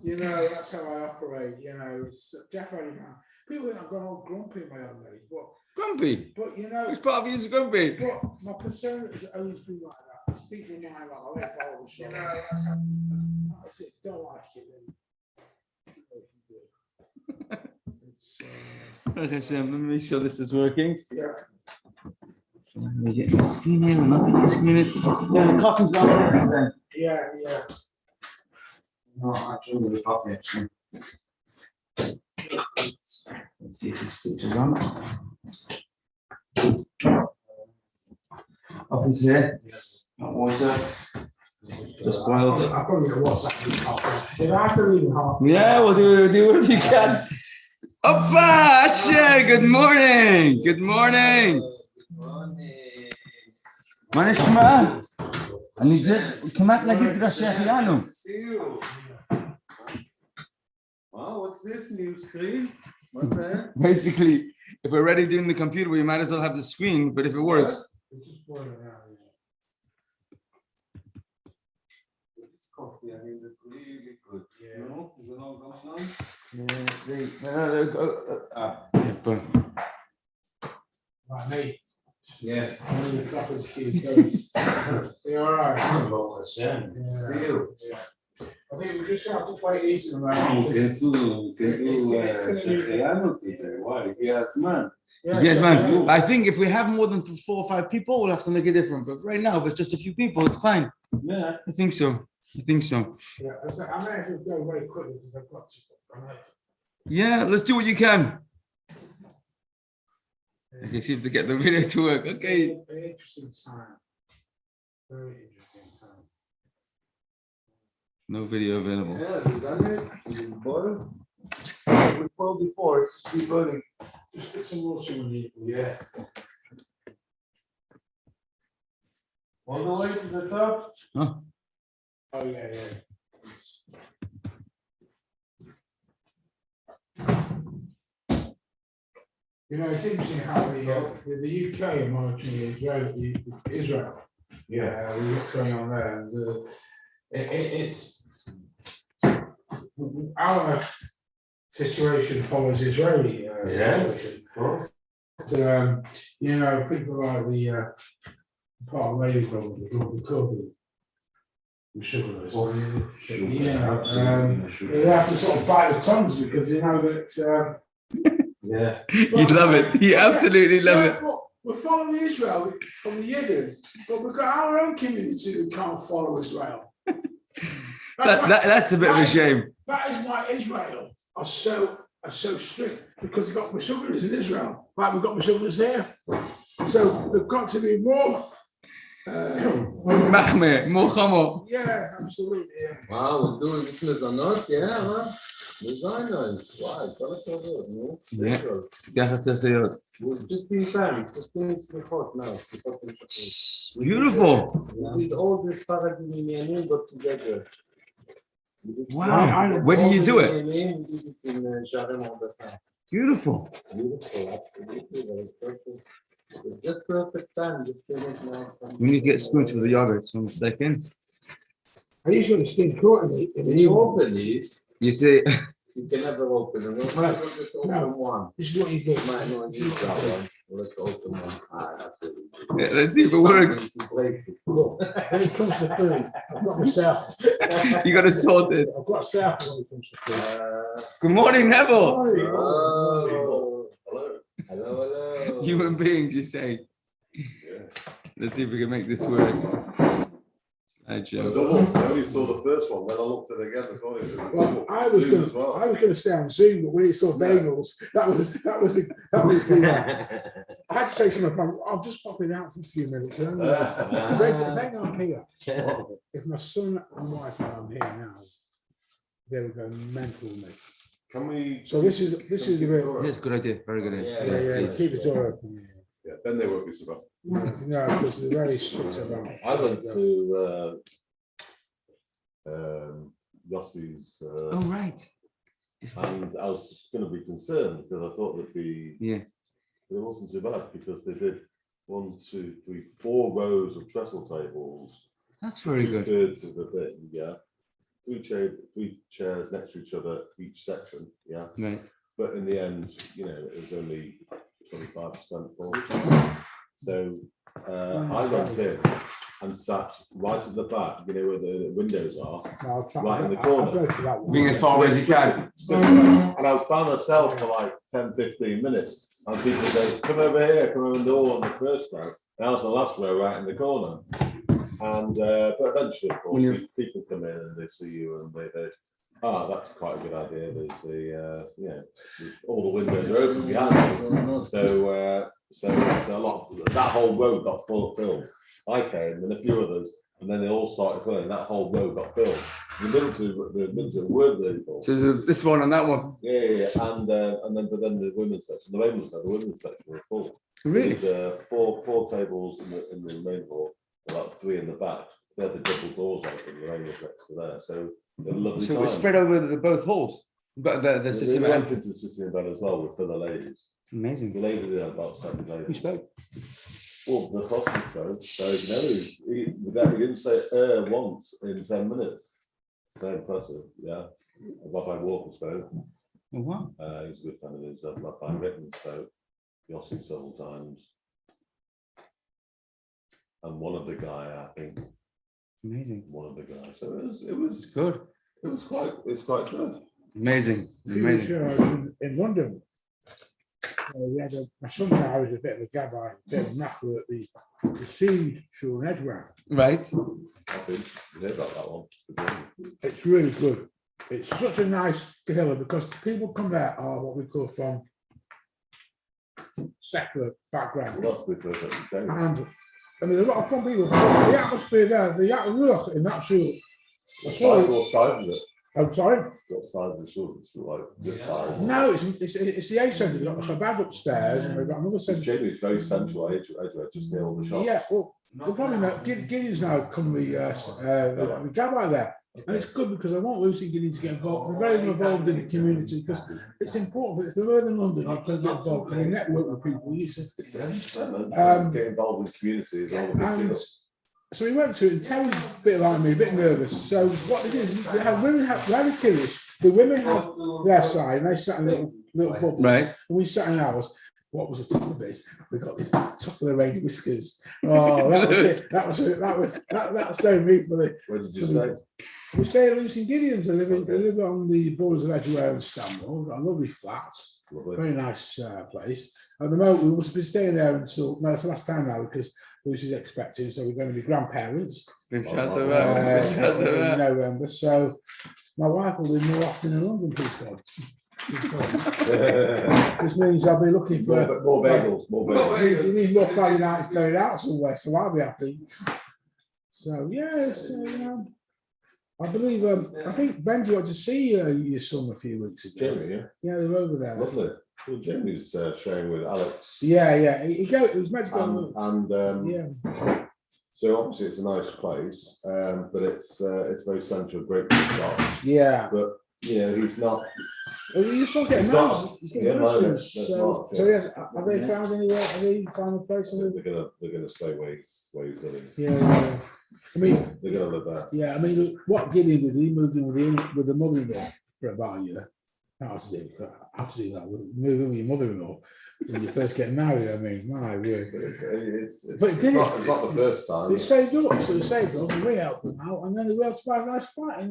You know, that's how I operate. You know, it's definitely not. People think I've gone all grumpy in my own way, but grumpy. But you know, which part of you is grumpy? But my concern has always been like that. I speak in my life. I don't follow the show. You know, that's it. Don't like it, then Okay, so let me make sure this is working. Yeah. Let me get the screen here. I'm not getting the screen in. Yeah, the coffee's not here this time. Yeah. No, I drink with the coffee actually. Let's see if this switches on. Coffee's here. Hot water. Just boiled. I'll probably get WhatsApp. If I have to leave hot. Yeah, we'll do whatever you can. Oppa! Asher, good morning. Good morning. מה נשמע? אני כמעט להגיד ראשי החיינו. Wow, what's this new screen? What's that? Basically, if we're already doing the computer, we might as well have the screen, but if it works. This coffee, I mean, it's really good. Yeah. No? Is it all going on? Right, mate. Yes. You're all right. Hashem. See you. Yeah. I think we just have to play easy around. Yes, man. I think if we have more than 4 or 5 people, we'll have to make it different. But right now, if it's just a few people, it's fine. Yeah. I think so. Yeah, I may have to go very quickly because I've got to. Yeah, let's do what you can. Okay, see if they get the video to work. Okay. Very interesting time. Very interesting time. No video available. Yes, you done it? You boiled? We boiled before, it's still boiling. Just put some water in the Yes. All the way to the top? Huh? Oh, yeah. You know, it's interesting how the UK are monitoring Israel. Yeah. What's going on there? And, it's our situation follows Israeli situation. Of course. So, you know, people like the part of Labour, the Kurdi, the sugarless. They have to sort of bite the tongues because they know that. Yeah. You'd love it. You absolutely love it. We're following Israel from the Yidden, but we've got our own community that can't follow Israel. That's a bit of a shame. That is why Israel are so strict, because they've got Meshugras in Israel, like we've got Meshugras here. So they've got to be more. More chomo. Yeah, absolutely. Yeah. Wow, we're doing this mezanot, yeah, huh? Designers, wow, כל הכבוד, נו. ככה צריך להיות. Just in time, just finish the hot now. Beautiful. We did all this Faradim Minyanim got together. Wow. Where do you do it? We did it in Sharem all the time. Beautiful. Beautiful, absolutely, very perfect. It's just perfect time, just finish now. We need to get spoons for the yogurt. 1 second. I usually steam quarterly. When you open these, You see, you can never open them. Just open one. This is what you do. Might not use that one. Let's open one. That's what we do. yeah, let's see if it works. Look, when it comes to food, I've got myself. You got to sort it. I've got self when it comes to food. Good morning, Neville. Oh. Hello. Human beings, you say. Let's see if we can make this work. I only saw the first one, then I looked at it again. Well, I was going to stay on Zoom, but when he saw bagels, that was the. I had to say something. I'll just pop it out for a few minutes. Because they aren't here. If my son and wife aren't here now, they would go mental with me. Can we? So this is the bit. Yes, good idea. Very good idea. Yeah. Keep the door open. Yeah, then they won't be so bad. No, because they're very strict about. I went to Yossi's, Oh, right. and I was going to be concerned because I thought it wasn't too bad because they did 1, 2, 3, 4 rows of trestle tables. That's very good. 2/3 of the thing, yeah. three chairs next to each other, each section, yeah. Right. But in the end, it was only 25% full. So I went in and sat right at the back, where the windows are, right in the corner. Being as far away as you can. And I was by myself for like 10, 15 minutes. And people say, come over here, come over the door on the first row. And I was the last row right in the corner. And but eventually, of course, people come in and they see you and they that's quite a good idea. There's all the windows are open behind you. So a lot that whole row got filled. I came and a few others, and then they all started filling. That whole row got filled. The minutes weren't really full. So this one and that one. Yeah. And then the women's section, the women's section were full. Really? There's four tables in the main hall, about 3 in the back. They had the double doors open, the rain was next to there. So they're lovely. So it's spread over both halls. But the system went into the system bed as well with the ladies. Amazing. The ladies had about 7 ladies. Who spoke? Well, the hostess spoke. So he didn't say once in 10 minutes. Very impressive, yeah. Rabbi Walker spoke. Oh, wow. He's a good fan of his. Rabbi Rickman spoke. Yossi several times. And one of the guy, I think. Amazing. One of the guys. So it was good. It's quite good. Amazing. In London. We had my son and I was a bit of a gabby, a bit of a knacker at the Seed Shore in Edgware. Right. I think you heard about that one. It's really good. It's such a nice killer because people come there are what we call from secular background. Well, that's perfect. And I mean, a lot of fun people. The atmosphere there, the atmosphere in that shul. What size is it? I'm sorry? What size is the shul? It's like this size? No, it's the A centre. We've got the Chabad upstairs and we've got another centre. Jamie is very central, just near all the shops. Yeah, well, you probably know, Gideon's now come the Gabbai there. And it's good because I want Lucy and Gideon to get involved. They're very involved in the community because it's important that if they're living in London, you can get involved, can network with people. Get involved with the community is all a big so we went to it, and Terry's a bit like me, a bit nervous. So what they did, they had women very Kiddish. The women had their side, and they sat in little bubbles. Right. And we sat in ours. What was the top of this? We got this top of the range whiskers. Oh, that was it. That's so neat for the. Where did you stay? We stay at Lucy and Gideon's. They live on the borders of Edgware and Stanmore. We've got a lovely flat. Lovely. Very nice place. At the moment, we must be staying there until that's the last time now because Lucy's expecting, so we're going to be grandparents in November. So my wife will be more often in London, please God. Which means I'll be looking for more bagels. You need more Friday nights going out somewhere, so I'll be happy. So yes, I believe I think Benji went to see your son a few weeks ago. Jamie, yeah, they're over there. Lovely. Well, Jamie's sharing with Alex. Yeah. It was meant to go. And so obviously it's a nice place, but it's very central, great for shops. Yeah. But he's not. You're still getting married. He's getting married. So yes, have they found anywhere? Have they found a place? They're gonna stay where he's living. Yeah. I mean, they're gonna live there. Yeah, I mean, what Gideon did, he moved in with the mother-in-law for about a year. That was to do that. Move in with your mother-in-law when you first get married. I mean, my word. It's not the first time. It's saved up, so it's saved up, and we help them out, and then we have to buy a nice flat.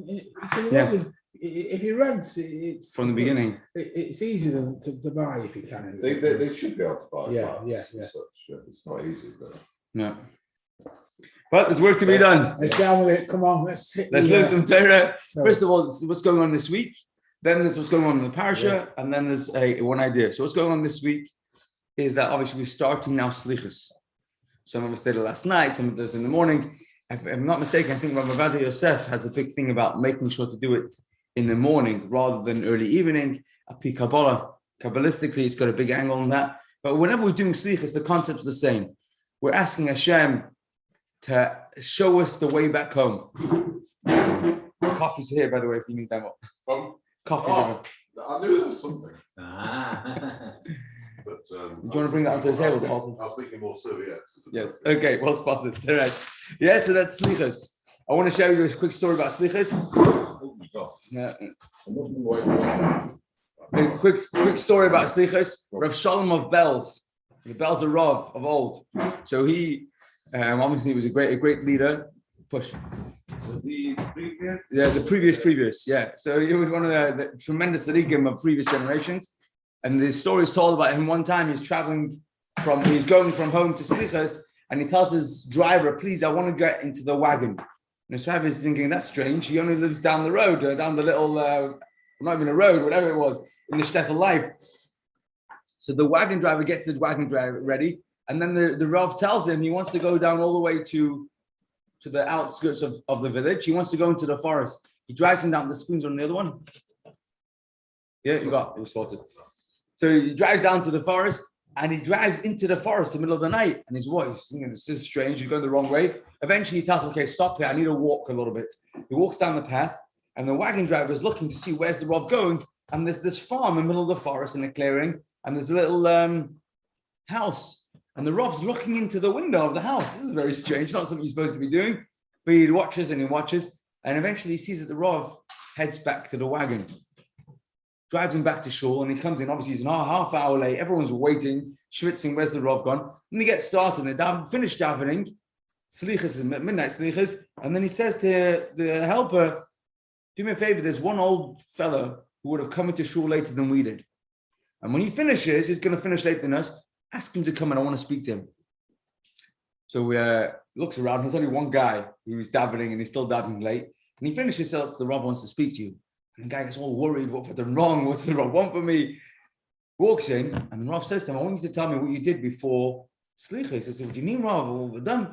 If you rent, it's from the beginning. It's easier to buy if you can. They should be able to buy. Yeah. It's not easy, but no. But there's work to be done. Let's get on with it. Come on, let's learn some Torah. First of all, what's going on this week. Then there's what's going on in the Parshah, and then there's one idea. So what's going on this week is that obviously we're starting now Slichus. Some of us did it last night, some of us in the morning. If I'm not mistaken, I think Rabbi Yosef has a big thing about making sure to do it in the morning rather than early evening. Api Kabbalah, Kabbalistically, it's got a big angle on that. But whenever we're doing Slichus, the concept's the same. We're asking Hashem to show us the way back home. Coffee's here, by the way, if you need that one. Coffee's over. I knew there was something. But, do you want to bring that onto the table? I was thinking more serviettes. Yes. Okay. Well spotted. All right. Yeah. So that's Slichus. I want to show you a quick story about slichas. Oh, God. Yeah. I mustn't wait. A quick story about slichas. Rav Shalom of Belz. The Belz are Rav of old. So he obviously was a great leader. Push. The previous. Yeah. So he was one of the tremendous tzaddikim of previous generations. And the story is told about him one time. He's going from home to slichas, and he tells his driver, "Please, I want to get into the wagon." And his driver is thinking, "That's strange. He only lives down the road, down the little, not even a road, whatever it was, in the Shtetl life." So the wagon driver gets the wagon driver ready, and then the Rav tells him he wants to go down all the way to the outskirts of the village. He wants to go into the forest. He drives him down. The spoons on the other one. Yeah, it was sorted. So he drives down to the forest, and he drives into the forest in the middle of the night. And his wife is thinking, this is strange, he's going the wrong way. Eventually he tells him, okay, stop here, I need to walk a little bit. He walks down the path, and the wagon driver is looking to see where's the Rav going. And there's this farm in the middle of the forest in a clearing, and there's a little house. And the Rav's looking into the window of the house. This is very strange, not something he's supposed to be doing. But he watches, and eventually he sees that the Rav heads back to the wagon. Drives him back to shul, and he comes in. Obviously, he's an half hour late. Everyone's waiting, schwitzing. Where's the Rav gone? And they get started. They finish davening, slichas, midnight slichas, and then he says to the helper, "Do me a favor. There's one old fellow who would have come into shul later than we did, and when he finishes, he's going to finish later than us. Ask him to come in. I want to speak to him." So he looks around. There's only one guy who's davening, and he's still davening late. And he finishes. The Rav wants to speak to you. And the guy gets all worried, what have I done wrong? What's the Rav want for me? Walks in, and the Rav says to him, "I want you to tell me what you did before Slicha." He says, "What do you mean, Rav? What have I done?"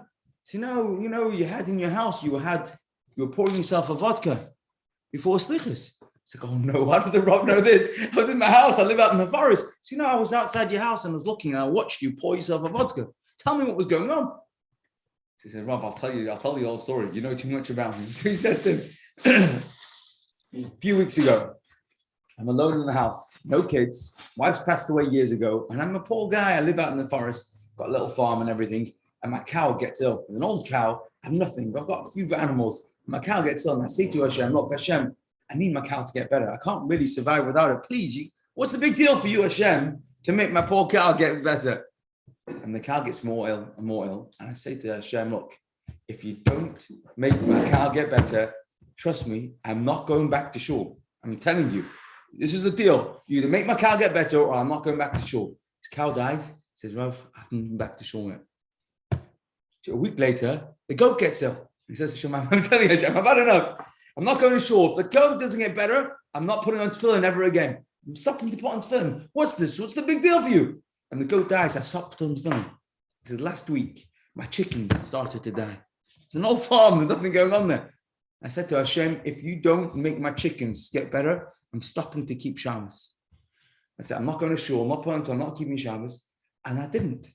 He said, "No, you had in your house, you were pouring yourself a vodka before Slichas." He's like, "Oh no, how did the Rav know this? I was in my house, I live out in the forest." He said, "No, I was outside your house and I was looking and I watched you pour yourself a vodka. Tell me what was going on." So he said, "Rav, I'll tell you the whole story. You know too much about me." So he says to him, a few weeks ago, I'm alone in the house, no kids. Wife's passed away years ago, and I'm a poor guy. I live out in the forest, got a little farm and everything. And my cow gets ill. An old cow, I have nothing. I've got a few animals. My cow gets ill, and I say to Hashem, "Look, Hashem, I need my cow to get better. I can't really survive without it. Please, what's the big deal for you, Hashem, to make my poor cow get better?" And the cow gets more ill and more ill. And I say to Hashem, "Look, if you don't make my cow get better, trust me, I'm not going back to shul. I'm telling you, this is the deal. You either make my cow get better or I'm not going back to shul." His cow dies. He says, "Rav, I haven't been back to shul yet." So a week later, the goat gets ill. He says to Hashem, "I'm telling you, Hashem, I've had enough. I'm not going to shul. If the goat doesn't get better, I'm not putting on tefillin ever again. I'm stopping to put on tefillin. What's this? What's the big deal for you?" And the goat dies. I stopped putting on tefillin. He says, "Last week, my chickens started to die. It's an old farm. There's nothing going on there." I said to Hashem, "If you don't make my chickens get better, I'm stopping to keep Shabbos." I said, "I'm not going to shul, I'm not keeping Shabbos." And I didn't.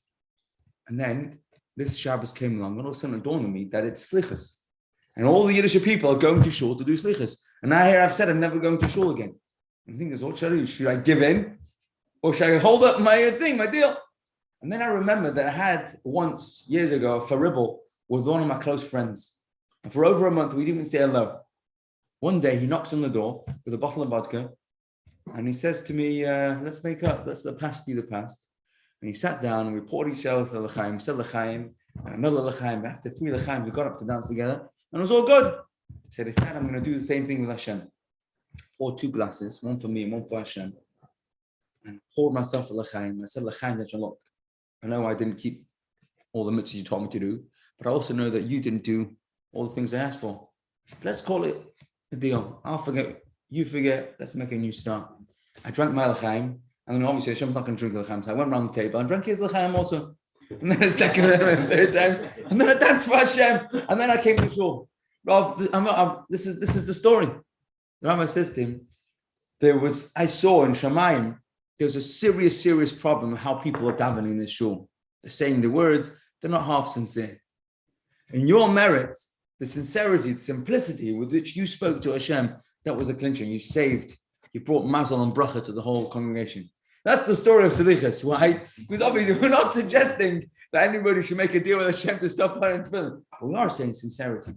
And then this Shabbos came along, and all of a sudden it dawned on me that it's slichas. And all the Yiddish people are going to shul to do slichas. And now here I've said I'm never going to shul again. I'm thinking, what should I do? Should I give in? Or should I hold up my deal? And then I remembered that I had once, years ago, a faribble with one of my close friends. And for over a month, we didn't even say hello. One day, he knocks on the door with a bottle of vodka, and he says to me, "Let's make up. Let's the past be the past." And he sat down, and we poured each other the l'chaim, said l'chaim, and another l'chaim. After 3 l'chaim, we got up to dance together, and it was all good. He said, "It's time I'm going to do the same thing with Hashem." Poured 2 glasses, one for me and one for Hashem. And poured myself a l'chaim. I said, "L'chaim, Hashem, look, I know I didn't keep all the mitzvahs you told me to do, but I also know that you didn't do all the things I asked for. Let's call it a deal. I'll forget, you forget, let's make a new start." I drank my l'chaim, and then obviously Hashem's not going to drink l'chaim, so I went around the table and drank his l'chaim also. And then a second and a third time, and then I danced for Hashem, and then I came to shul. Rav, this is the story. The Rambam says to him, I saw in Shamayim, there's a serious problem with how people are davening in this shul. They're saying the words, they're not half sincere. In your merit, the sincerity, the simplicity with which you spoke to Hashem, that was a clincher. You saved, you brought mazal and bracha to the whole congregation. That's the story of Selichas. Why? Because obviously we're not suggesting that anybody should make a deal with Hashem to stop playing tefillin. But we are saying sincerity.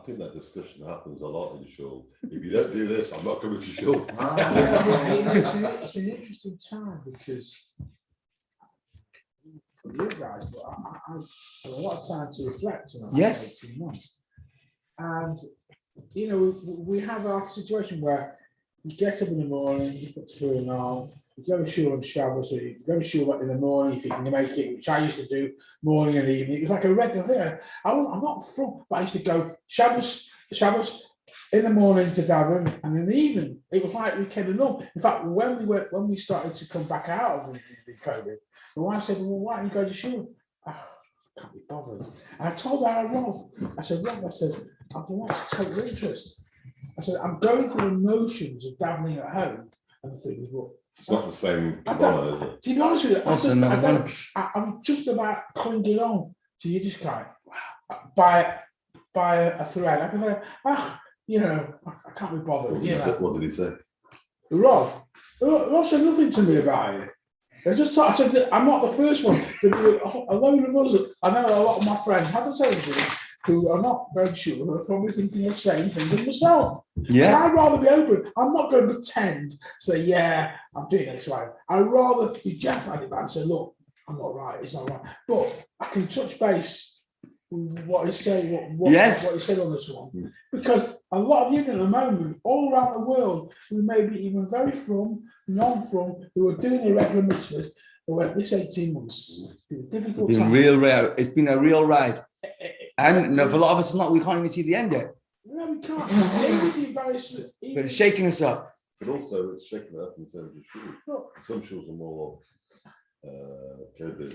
think that discussion happens a lot in shul. If you don't do this, I'm not coming to shul. It's an interesting time because for you guys, but I've had a lot of time to reflect in the last Yes. 18 months. And, you know, we have a situation where you get up in the morning, you put the food on, you go to shul on Shabbos, or you go to shul in the morning if you can make it, which I used to do morning and evening. It was like a regular thing. I'm not from, but I used to go Shabbos in the morning to Davin, and in the evening it was like we came along. In fact, when we started to come back out of the COVID, the wife said, "Well, why don't you go to shul?" Oh, I can't be bothered. And I told her, Rob, I said, I've lost total interest. I said, I'm going through the motions of davening at home and the things, but It's not the same. to be honest with you, I'm just about clinging on to you just kind by a thread. I can say, I can't be bothered. What did he say? Rob said nothing to me about it. I said that I'm not the first one. There'll be a load of others. I know a lot of my friends haven't said anything, who are not very sure, who are probably thinking the same thing as myself. Yeah. And I'd rather be open. I'm not going to pretend, say, yeah, I'm doing X, Y. I'd rather be Jeff at it and say, look, I'm not right, it's not right. But I can touch base with what he's saying, what he said on this one. Because a lot of you at the moment, all around the world, who may be even very non-from, who are doing the regular mitzvahs, who went this 18 months. It's been a difficult time. It's been a real ride. And for a lot of us, we can't even see the end yet. No, we can't. But it's shaking us up. But also, it's shaking up in terms of shul. Some shuls are more COVID.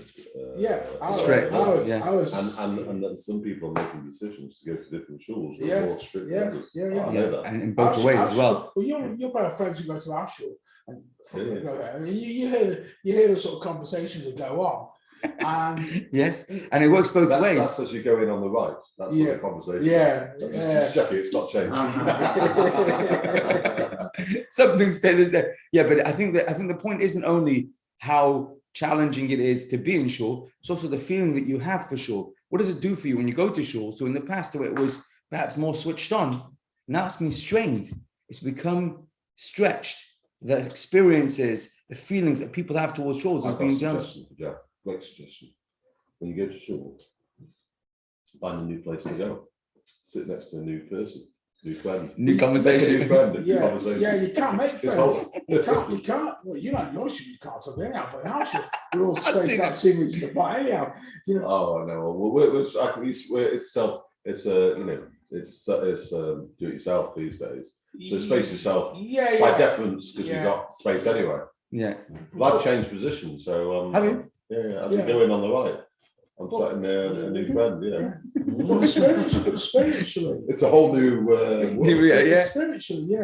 Strict. And then some people are making decisions to go to different shuls who are more strict than others. I know that. And in both ways as well. Well, you're both friends who go to our shul, and you hear the sort of conversations that go on. Yes, and it works both ways. That's as you go in on the right. That's the conversation. Just check it. It's not changed. Something stayed the same. Yeah, but I think the point isn't only how challenging it is to be in shul, it's also the feeling that you have for shul. What does it do for you when you go to shul? So in the past, it was perhaps more switched on. Now it's been strained. It's become stretched. The experiences, the feelings that people have towards shuls is being done. Great suggestion. When you go to shul, find a new place to go. Sit next to a new person, new friend, new conversation. New friend, you can't make friends. You can't. Well, you know, your shul, you can't talk anyhow. But our shul, we're all spaced out 2 weeks apart anyhow. Oh, I know. Well, it's self. It's it's do it yourself these days. So space yourself by deference because you've got space anyway. Yeah. Well, I've changed position, so have you? Yeah, as you go in on the right, I'm sat in there, a new friend, Well, spiritually. It's a whole new Spiritually,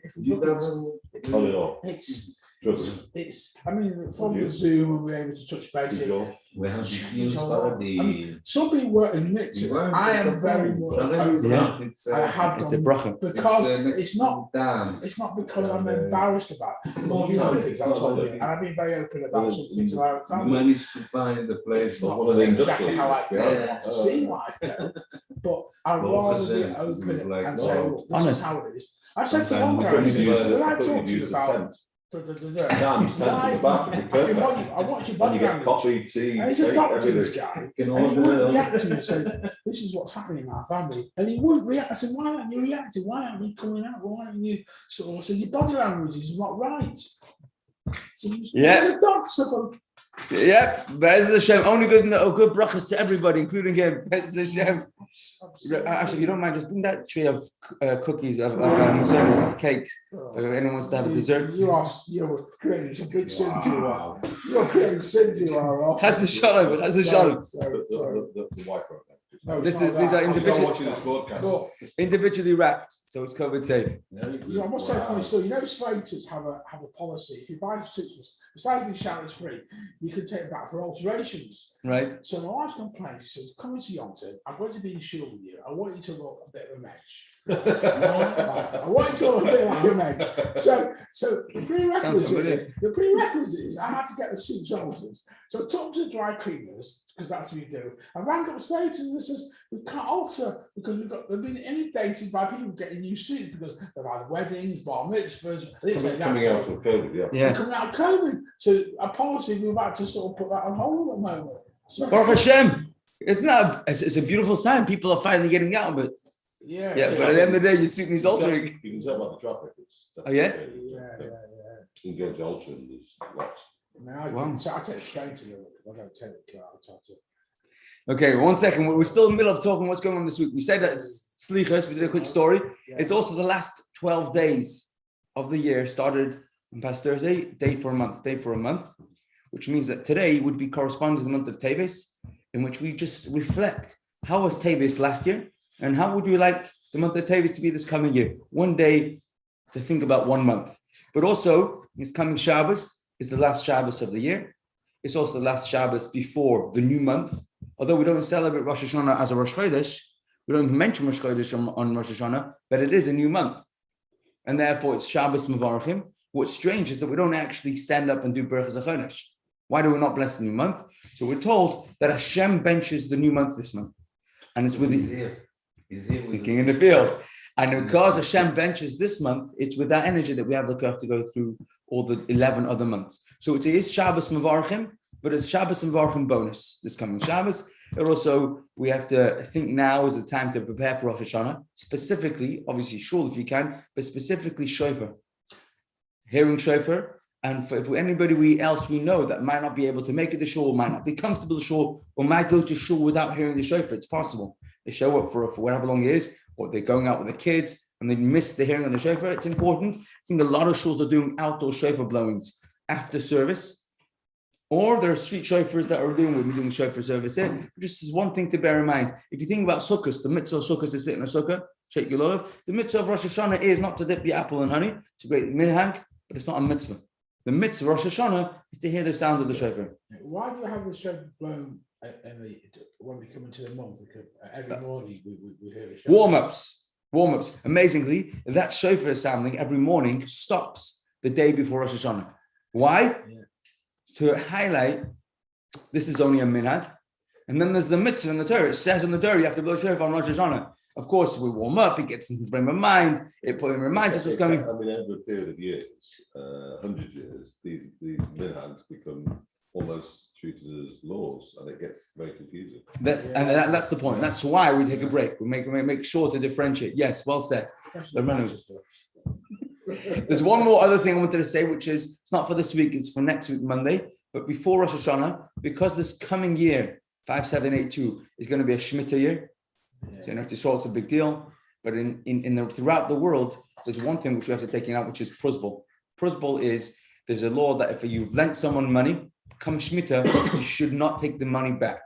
if you look at it's I mean, from the Zoom and we're able to touch base. We have the somebody were admit to I am very much it's a bracha because it's not because I'm embarrassed about it. And I've been very open about some things about family. Managed to find the place. It's not exactly how I want to see life, but I'd rather be open and say, look, this is how it is. I said to one guy, when I talk to you about I watch your body language. Coffee, tea, and he's a doctor, this guy. And he wouldn't react to me and say, this is what's happening in our family. And he wouldn't react. I said, why aren't you reacting? Why aren't you coming out? Why aren't you sort of, I said, your body language is not right. So he's a doctor. Yeah, Bez Hashem. Only good brachas to everybody, including him. Bez Hashem. Actually, if you don't mind, just bring that tray of cookies, of cakes. If anyone wants to have a dessert. You're creating some big sins. You're creating sins. You are. Has the shalom. The wife wrote that. No, these are individually wrapped, so it's COVID safe. I must say a funny story. Slaters have a policy. If you buy citrus, besides being showers free, you can take it back for alterations. Right. So my wife's complained. She says, "Come into Yonton. I'm going to be in shul with you. I want you to look a bit of a mesh." I want it to all be like a man. So the prerequisite is I had to get the suits altered. So I talked to the dry cleaners, because that's what you do. I rang up straight and they says we can't alter because they've been inundated by people getting new suits because they've had weddings, bar mitzvahs. Coming out of COVID, Yeah. Coming out of COVID. So a policy we're about to sort of put that on hold at the moment. So, Baruch Hashem. It's a beautiful sign. People are finally getting out of it. yeah. Yeah, but at the end of the day, your suit needs altering. You can tell by the traffic. Oh, yeah? You can go to Ultra and there's lots. Wow. So I take the train to Europe. I don't take the car. I try to. Okay, 1 second. We're still in the middle of talking what's going on this week. We said that it's Slichas. We did a quick story. Yeah. It's also the last 12 days of the year started on past Thursday, day for a month, which means that today would be corresponding to the month of Teves, in which we just reflect how was Teves last year and how would you like the month of Teves to be this coming year. One day to think about 1 month. But also, it's coming Shabbos. It's the last Shabbos of the year. It's also the last Shabbos before the new month. Although we don't celebrate Rosh Hashanah as a Rosh Chodesh, we don't even mention Rosh Chodesh on Rosh Hashanah, but it is a new month. And therefore, it's Shabbos Mevarachim. What's strange is that we don't actually stand up and do Berachas HaChodesh. Why do we not bless the new month? So we're told that Hashem benches the new month this month. And it's with the king in the field. And because Hashem benches this month, it's with that energy that we have the curve to go through all the 11 other months. So it is Shabbos Mevarachim, but it's Shabbos Mevarachim bonus this coming Shabbos. And also, we have to think now is the time to prepare for Rosh Hashanah, specifically, obviously, shul if you can, but specifically shofar. Hearing shofar, and for anybody else we know that might not be able to make it to shul, might not be comfortable to shul, or might go to shul without hearing the shofar, it's possible. They show up for whatever long it is, or they're going out with the kids and they miss the hearing of the shofar. It's important. I think a lot of shuls are doing outdoor shofar blowings after service, or there are street shofars that are doing shofar service here. Just as one thing to bear in mind, if you think about sukkahs, the mitzvah of sukkahs is sitting in a sukkah, shake your lulav. The mitzvah of Rosh Hashanah is not to dip the apple in honey. It's a great minhag, but it's not a mitzvah. The mitzvah of Rosh Hashanah is to hear the sound of the shofar. Why do you have the shofar blown when we come into the month? Because every morning we hear the shofar. Warm-ups. Amazingly, that shofar sounding every morning stops the day before Rosh Hashanah. Why? Yeah. To highlight, this is only a minhag. And then there's the mitzvah in the Torah. It says in the Torah, you have to blow shofar on Rosh Hashanah. Of course, we warm up, it gets into the frame of mind, it reminds us what's coming. I mean, over a period of years, 100 years, these minhags become almost treated as laws, and it gets very confusing. That's the point. That's why we take a break. We make sure to differentiate. Yes, well said. There's one more other thing I wanted to say, which is it's not for this week, it's for next week, Monday. But before Rosh Hashanah, because this coming year, 5782, is going to be a Shemitah year. So you know, it's a big deal. But throughout the world, there's one thing which we have to take out, which is prusbul. Prusbul is there's a law that if you've lent someone money, come Shemitah, you should not take the money back.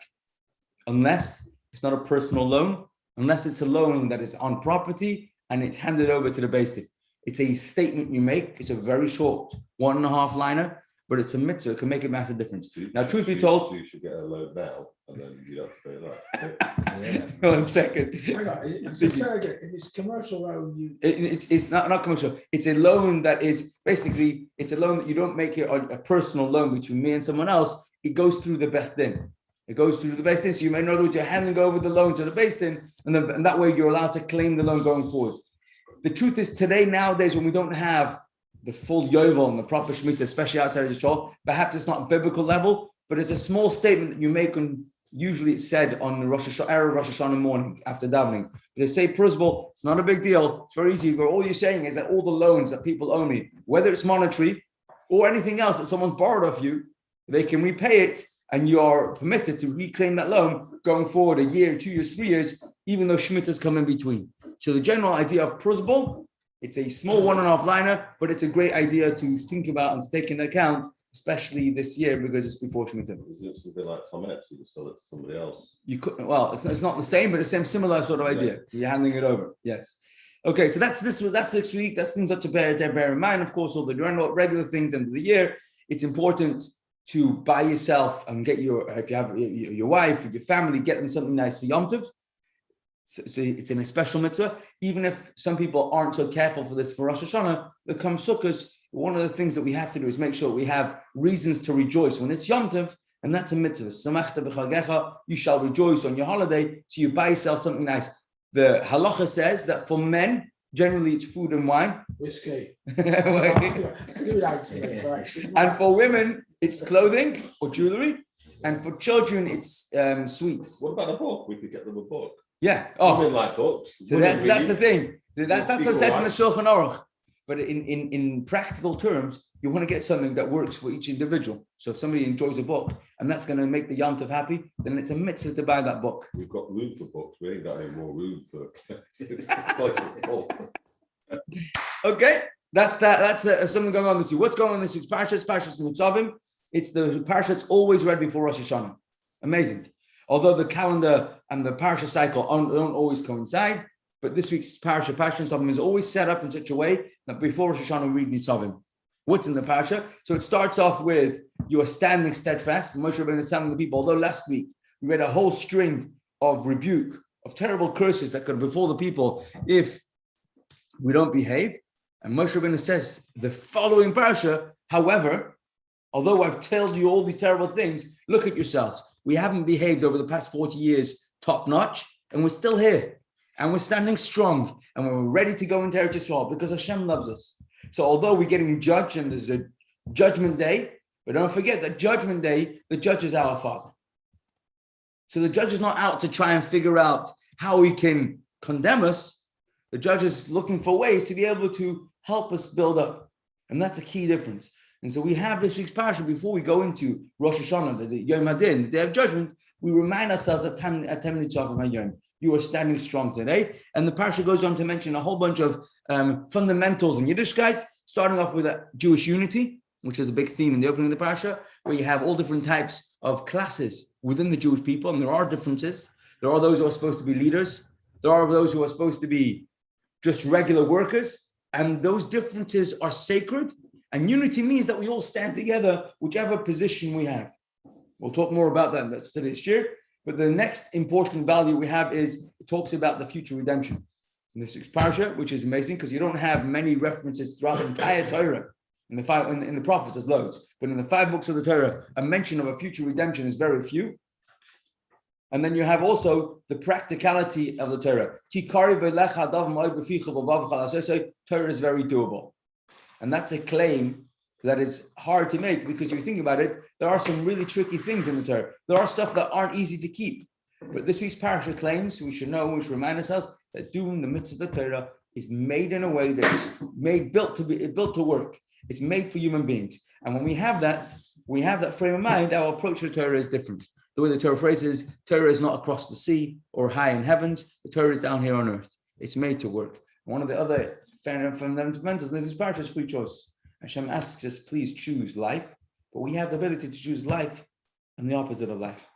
Unless it's not a personal loan, unless it's a loan that is on property and it's handed over to the Beis Din. It's a statement you make. It's a very short 1.5 liner, but it's a mitzvah. It can make a massive difference. Now, truth be told, so you should get a loan now, and then you have to pay that. 1 second. Hang on. So say again, if it's commercial loan, it's not commercial. It's a loan that is basically it's a loan that you don't make it a personal loan between me and someone else. It goes through the Beis Din. It goes through the Beis Din. So you may know that you're handing over the loan to the Beis Din, and that way you're allowed to claim the loan going forward. The truth is, today, nowadays, when we don't have the full yovel and the proper shemitah, especially outside of the shul, perhaps it's not biblical level, but it's a small statement that you make, and usually it's said on the Rosh Hashanah morning after davening. But they say prusbul, it's not a big deal. It's very easy. But all you're saying is that all the loans that people owe me, whether it's monetary or anything else that someone's borrowed of you, they can repay it, and you are permitted to reclaim that loan going forward 1 year, 2 years, 3 years, even though shemitahs come in between. So the general idea of prusbul, it's a small 1.5 liner, but it's a great idea to think about and to take into account, especially this year because it's before Shemitah. It's a bit like Chometz, you can sell it to somebody else. You could, well, it's not the same, but the same similar sort of idea. Yeah. You're handing it over. Yes. Okay, so that's next week. That's things up to bear in mind. Of course, all the regular things end of the year. It's important to buy yourself and get if you have your wife, your family, get them something nice for Yom Tov. So it's in a special mitzvah. Even if some people aren't so careful for this for Rosh Hashanah, the Kam Sukkos, one of the things that we have to do is make sure we have reasons to rejoice when it's Yom Tov, and that's a mitzvah. Samachta b'chagecha, you shall rejoice on your holiday. So you buy yourself something nice. The halacha says that for men, generally it's food and wine. Whiskey. And for women, it's clothing or jewelry. And for children, it's sweets. What about a book? We could get them a book. Yeah. Women like books. So that's the thing. That's what it says in the Shulchan Aruch. But in practical terms, you want to get something that works for each individual. So if somebody enjoys a book and that's going to make the Yom Tov happy, then it's a mitzvah to buy that book. We've got room for books. We ain't got any more room for. Okay, that's something going on this week. What's going on this week's Parshah? Parshah Nitzavim. It's the Parshah that's always read before Rosh Hashanah. Amazing. Although the calendar and the Parshah cycle don't always coincide, but this week's Parshah Nitzavim is always set up in such a way that before Rosh Hashanah we read Nitzavim. What's in the Parshah? So it starts off with you are standing steadfast. Moshe Rabbeinu is telling the people, although last week we read a whole string of rebuke, of terrible curses that could befall the people if we don't behave. And Moshe Rabbeinu says the following Parshah, however, although I've told you all these terrible things, look at yourselves. We haven't behaved over the past 40 years top notch, and we're still here. And we're standing strong, and we're ready to go into Eretz Yisrael because Hashem loves us. So although we're getting judged and there's a judgment day, but don't forget that judgment day, the judge is our Father. So the judge is not out to try and figure out how he can condemn us. The judge is looking for ways to be able to help us build up. And that's a key difference. And so we have this week's Parashah before we go into Rosh Hashanah, the Yom Hadin, the Day of Judgment. We remind ourselves at Tem Nitzavim HaYom. You are standing strong today. And the Parashah goes on to mention a whole bunch of fundamentals in Yiddishkeit, starting off with Jewish unity, which is a big theme in the opening of the Parashah, where you have all different types of classes within the Jewish people, and there are differences. There are those who are supposed to be leaders. There are those who are supposed to be just regular workers, and those differences are sacred. And unity means that we all stand together, whichever position we have. We'll talk more about that. That's today's year. But the next important value we have is it talks about the future redemption. In this week's Parashah, which is amazing because you don't have many references throughout the entire Torah. In the prophets, there's loads. But in the 5 books of the Torah, a mention of a future redemption is very few. And then you have also the practicality of the Torah. Torah is very doable. And that's a claim that is hard to make because if you think about it, there are some really tricky things in the Torah. There are stuff that aren't easy to keep. But this week's Parashah claims, we should remind ourselves that doing the mitzvah of the Torah is made in a way that's built to work. It's made for human beings. And when we have that frame of mind, our approach to the Torah is different. The way the Torah phrases, Torah is not across the sea or high in heavens. The Torah is down here on earth. It's made to work. One of the other fundamentals in this Parashah is free choice. Hashem asks us, please choose life. But we have the ability to choose life and the opposite of life.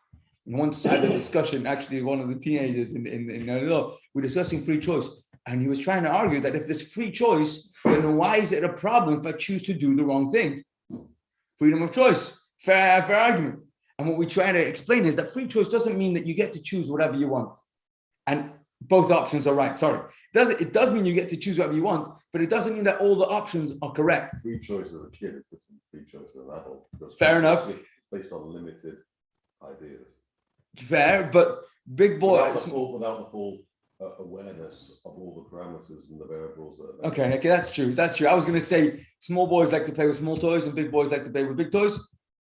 And once I had a discussion, actually, one of the teenagers we're discussing free choice. And he was trying to argue that if there's free choice, then why is it a problem if I choose to do the wrong thing? Freedom of choice. Fair argument. And what we try to explain is that free choice doesn't mean that you get to choose whatever you want. And both options are right. Sorry. It does mean you get to choose whatever you want, but it doesn't mean that all the options are correct. Free choice as a kid is different from free choice as an adult. Fair enough. It's based on limited ideas. Fair, but big boy. Without the full awareness of all the parameters and the variables. Okay, that's true. I was going to say small boys like to play with small toys and big boys like to play with big toys.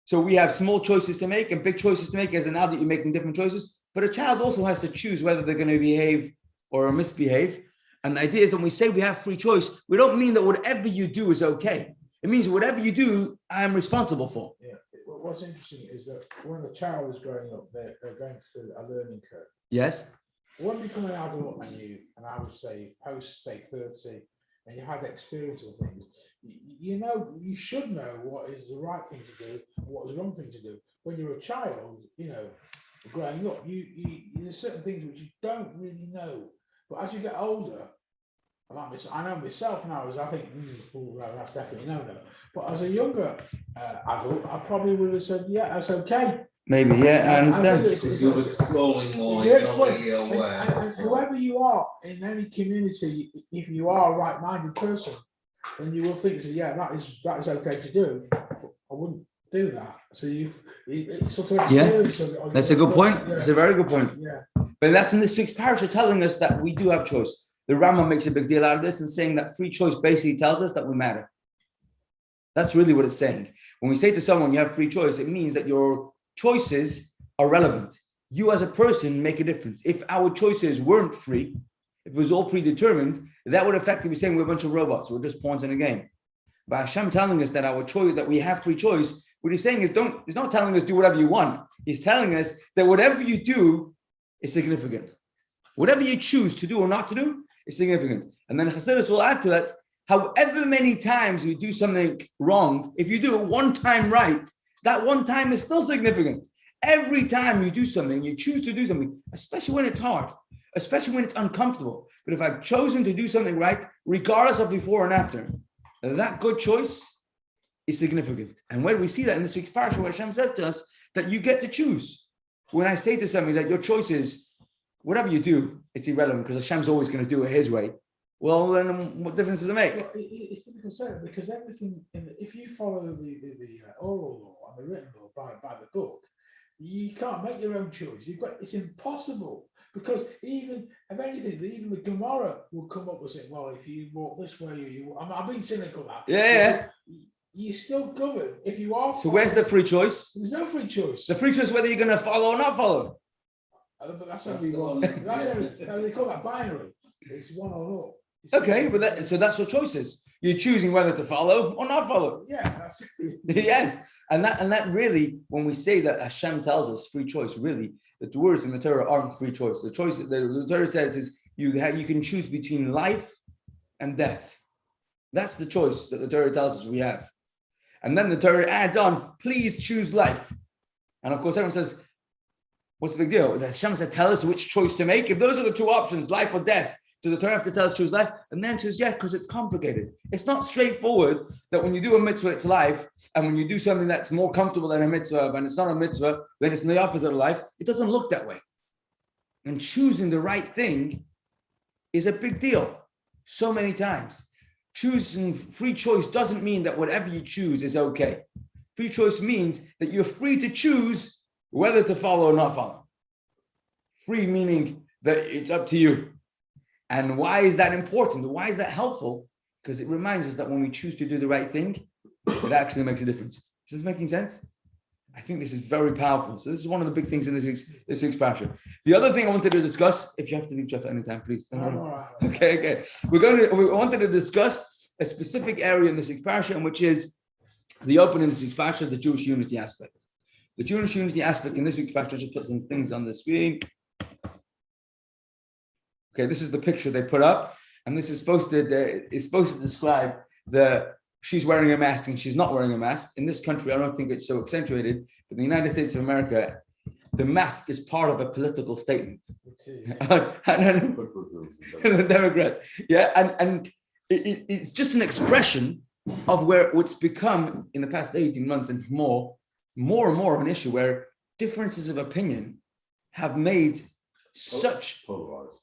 So we have small choices to make and big choices to make as an adult, you're making different choices. But a child also has to choose whether they're going to behave or misbehave. And the idea is when we say we have free choice, we don't mean that whatever you do is okay. It means whatever you do, I am responsible for. Yeah. What's interesting is that when a child is growing up, they're going through a learning curve. Yes. When you become an adult and I would say post, say 30, and you had experience of things, you should know what is the right thing to do and what is the wrong thing to do. When you're a child, growing up, there's certain things which you don't really know. But as you get older, I know myself now, I think, no, that's definitely no. But as a younger adult, I probably would have said, yeah, that's okay. Maybe, yeah, I understand. Because you're exploring more, You're you're not exploring, really aware. and whoever you are in any community, if you are a right-minded person, then you will think, yeah, that is okay to do. I wouldn't do that. So it's sort of experience of it. That's a good point. Yeah. It's a very good point. Yeah. But that's in this week's parasha telling us that we do have choice. The Rambam makes a big deal out of this and saying that free choice basically tells us that we matter. That's really what it's saying. When we say to someone you have free choice, it means that your choices are relevant. You as a person make a difference. If our choices weren't free, if it was all predetermined, that would effectively be saying we're a bunch of robots. We're just pawns in a game. But Hashem telling us that our choice, that we have free choice, what he's saying is he's not telling us do whatever you want. He's telling us that whatever you do is significant. Whatever you choose to do or not to do is significant. And then Chassidus will add to that, however many times we do something wrong, if you do it one time right, that one time is still significant. Every time you do something, you choose to do something, especially when it's hard, especially when it's uncomfortable. But if I've chosen to do something right, regardless of before and after, that good choice is significant. And when we see that in this week's parasha, where Hashem says to us that you get to choose. When I say to somebody that your choice is, whatever you do, it's irrelevant because Hashem's always going to do it his way. Well, then what difference does it make? Well, it's difficult to say because everything, if you follow the oral law and the written law by the book, you can't make your own choice. It's impossible because even the Gemara will come up with saying, well, if you walk this way, I'm being cynical now. Yeah. You're still governed if you are. So where's the free choice? There's no free choice. The free choice whether you're going to follow or not follow. But that's only one. They call that binary. It's one or not. Okay, but so that's your choices. You're choosing whether to follow or not follow. Yeah, that's Yes, and that really, when we say that Hashem tells us free choice, really, the words in the Torah aren't free choice. The choice the Torah says is you can choose between life and death. That's the choice that the Torah tells us we have. And then the Torah adds on, please choose life. And of course, everyone says, what's the big deal? Hashem said, tell us which choice to make. If those are the two options, life or death, does the Torah have to tell us choose life? And then says, yeah, because it's complicated. It's not straightforward that when you do a mitzvah, it's life. And when you do something that's more comfortable than a mitzvah, and it's not a mitzvah, then it's the opposite of life. It doesn't look that way. And choosing the right thing is a big deal. So many times. Choosing free choice doesn't mean that whatever you choose is okay. Free choice means that you're free to choose whether to follow or not follow. Free meaning that it's up to you. And why is that important? Why is that helpful? Because it reminds us that when we choose to do the right thing, it actually makes a difference. Is this making sense? I think this is very powerful. So this is one of the big things in this week's parasha. The other thing I wanted to discuss, if you have to leave Jeff anytime, please. Okay. We wanted to discuss a specific area in this week's parasha, which is the opening of this week's parasha, the Jewish unity aspect. The Jewish unity aspect in this week's parasha, just put some things on the screen. Okay, this is the picture they put up, and this is supposed to describe she's wearing a mask and she's not wearing a mask. In this country, I don't think it's so accentuated, but in the United States of America, the mask is part of a political statement. The Democrats, yeah, and it's just an expression of where it's become in the past 18 months and more and more of an issue where differences of opinion have made such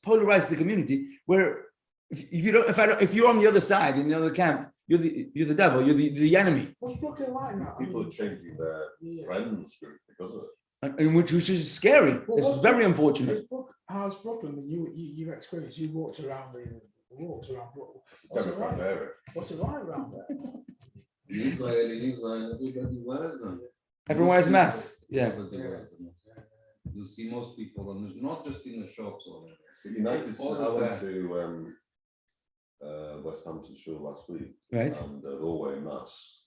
polarized the community where if you're on the other side in the other camp, you're the devil, you're the enemy. What's Brooklyn like now? People are changing their friends group because of it. And which is scary. It's very unfortunate. How's Brooklyn? You've experienced. You walked around Brooklyn. What's it like around there? In Israel, everybody wears them. Everyone wears masks. Yeah. Everybody wears them. You see most people, and it's not just in the shops or United States. I went to West Hampton Shore last week, right? And they're all wearing masks.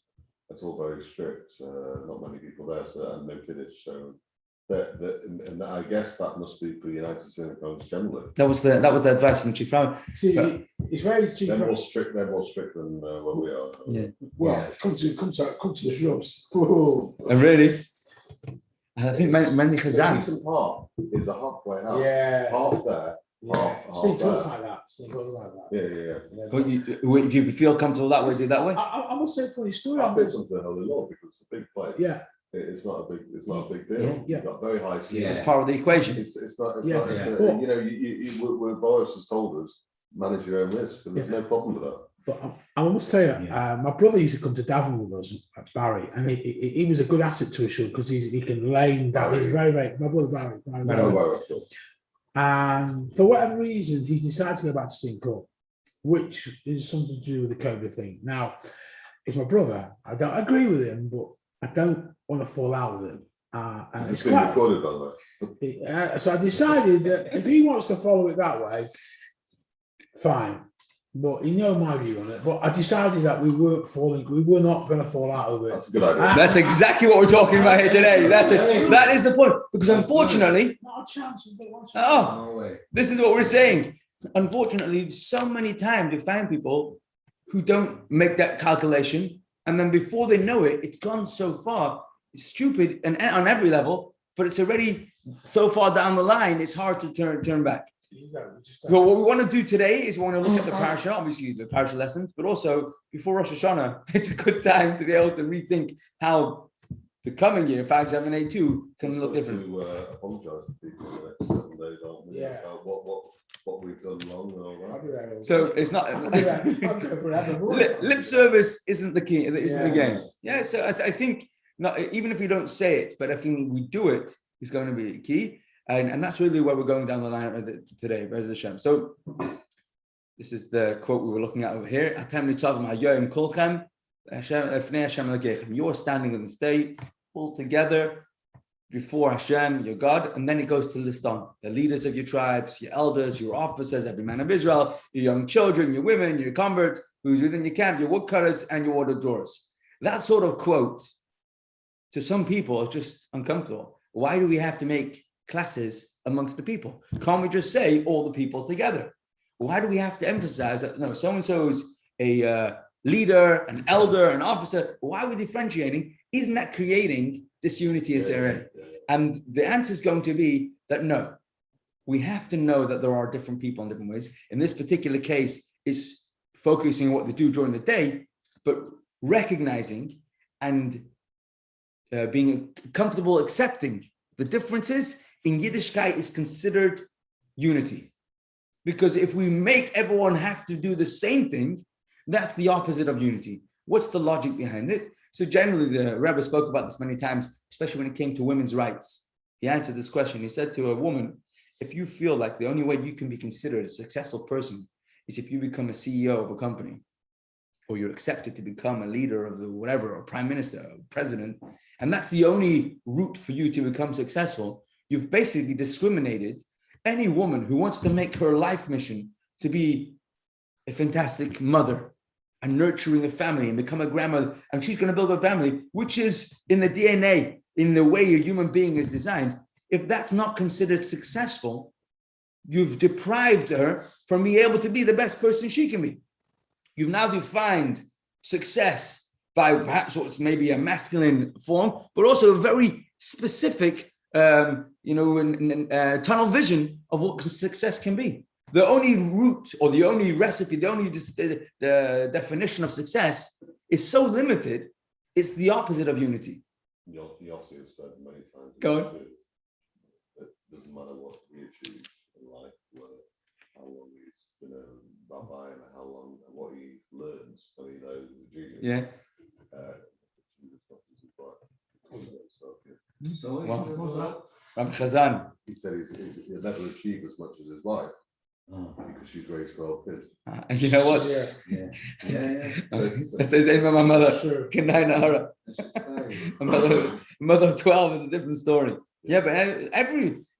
It's all very strict. Not many people there, and no kiddage. So, and I guess that must be for United Synagogues generally. That was the advice from Chief Rabbi. It's very cheap. They're more strict than where we are. Yeah. Well, come to the shops. Oh. And really. I think many Chazan. Eaton Park is a halfway house. Yeah. Half there. Yeah. Half Goes like that. Yeah. But if you feel comfortable that way, do it that way. I must say a funny story. I think something the Holy Lord because it's a big place. Yeah. it's not a big deal. Yeah. You've got very high ceilings. It's part of the equation. It's not. Yeah. You know, where Boris has told us, manage your own risk, and there's no problem with that. But I must tell you, my brother used to come to Davin with us, Barry, and he was a good asset to us because he can lay down. He's very, my brother Barry. And for whatever reason, he decided to go back to Steam Court, which is something to do with the COVID thing. Now, it's my brother. I don't agree with him, but I don't want to fall out with him. And It's been recorded, by the way. So I decided that if he wants to follow it that way, fine. But you know my view on it. But I decided that we were not going to fall out of it. That's a good idea. That's exactly what we're talking about here today. That is the point. Because unfortunately, Not a chance. No way. this is what we're saying. Unfortunately, so many times you find people who don't make that calculation, and then before they know it, it's gone so far. It's stupid and on every level, but it's already so far down the line. It's hard to turn back. So what we want to do today is we want to look at the Parshah, obviously the Parshah lessons, but also before Rosh Hashanah, it's a good time to be able to rethink how the coming year, 5782, can look different. To apologise to people in the next 7 days, aren't we? Yeah. What we've done wrong and all that. So it's not lip service isn't the key, isn't the game. Yeah, so I think not even if we don't say it, but I think we do it is going to be key. And that's really where we're going down the line today, Be'ez Hashem. So this is the quote we were looking at over here. Nitzavim hayoyim kulchem, lefnei Hashem elokeichem. You are standing in the state all together before Hashem, your God, and then it goes to list on the leaders of your tribes, your elders, your officers, every man of Israel, your young children, your women, your converts, who's within your camp, your woodcutters, and your water drawers. That sort of quote to some people is just uncomfortable. Why do we have to make classes amongst the people? Can't we just say all the people together? Why do we have to emphasize that? No, so-and-so is a leader, an elder, an officer. Why are we differentiating? Isn't that creating disunity in Syria? And the answer is going to be that no, we have to know that there are different people in different ways. In this particular case, it's focusing on what they do during the day, but recognizing and being comfortable accepting the differences in Yiddishkeit is considered unity. Because if we make everyone have to do the same thing, that's the opposite of unity. What's the logic behind it? So generally, the Rebbe spoke about this many times, especially when it came to women's rights. He answered this question. He said to a woman, if you feel like the only way you can be considered a successful person is if you become a CEO of a company, or you're accepted to become a leader of the whatever, or prime minister, or president, and that's the only route for you to become successful, you've basically discriminated any woman who wants to make her life mission to be a fantastic mother and nurturing a family and become a grandmother, and she's going to build a family, which is in the DNA, in the way a human being is designed. If that's not considered successful, you've deprived her from being able to be the best person she can be. You've now defined success by perhaps what's maybe a masculine form, but also a very specific, tunnel vision of what success can be. The only route or the only recipe, the definition of success is so limited, it's the opposite of unity. Yossi has said many times. Go on. It doesn't matter what we achieve in life, how long he's been a rabbi and how long and what he's learned when he knows the junior. Yeah. Rabbi Chazan. He said he'll never achieve as much as his wife because she's raised 12 kids. And you know what? That says even my mother. Sure. A mother of 12 is a different story. Yeah, but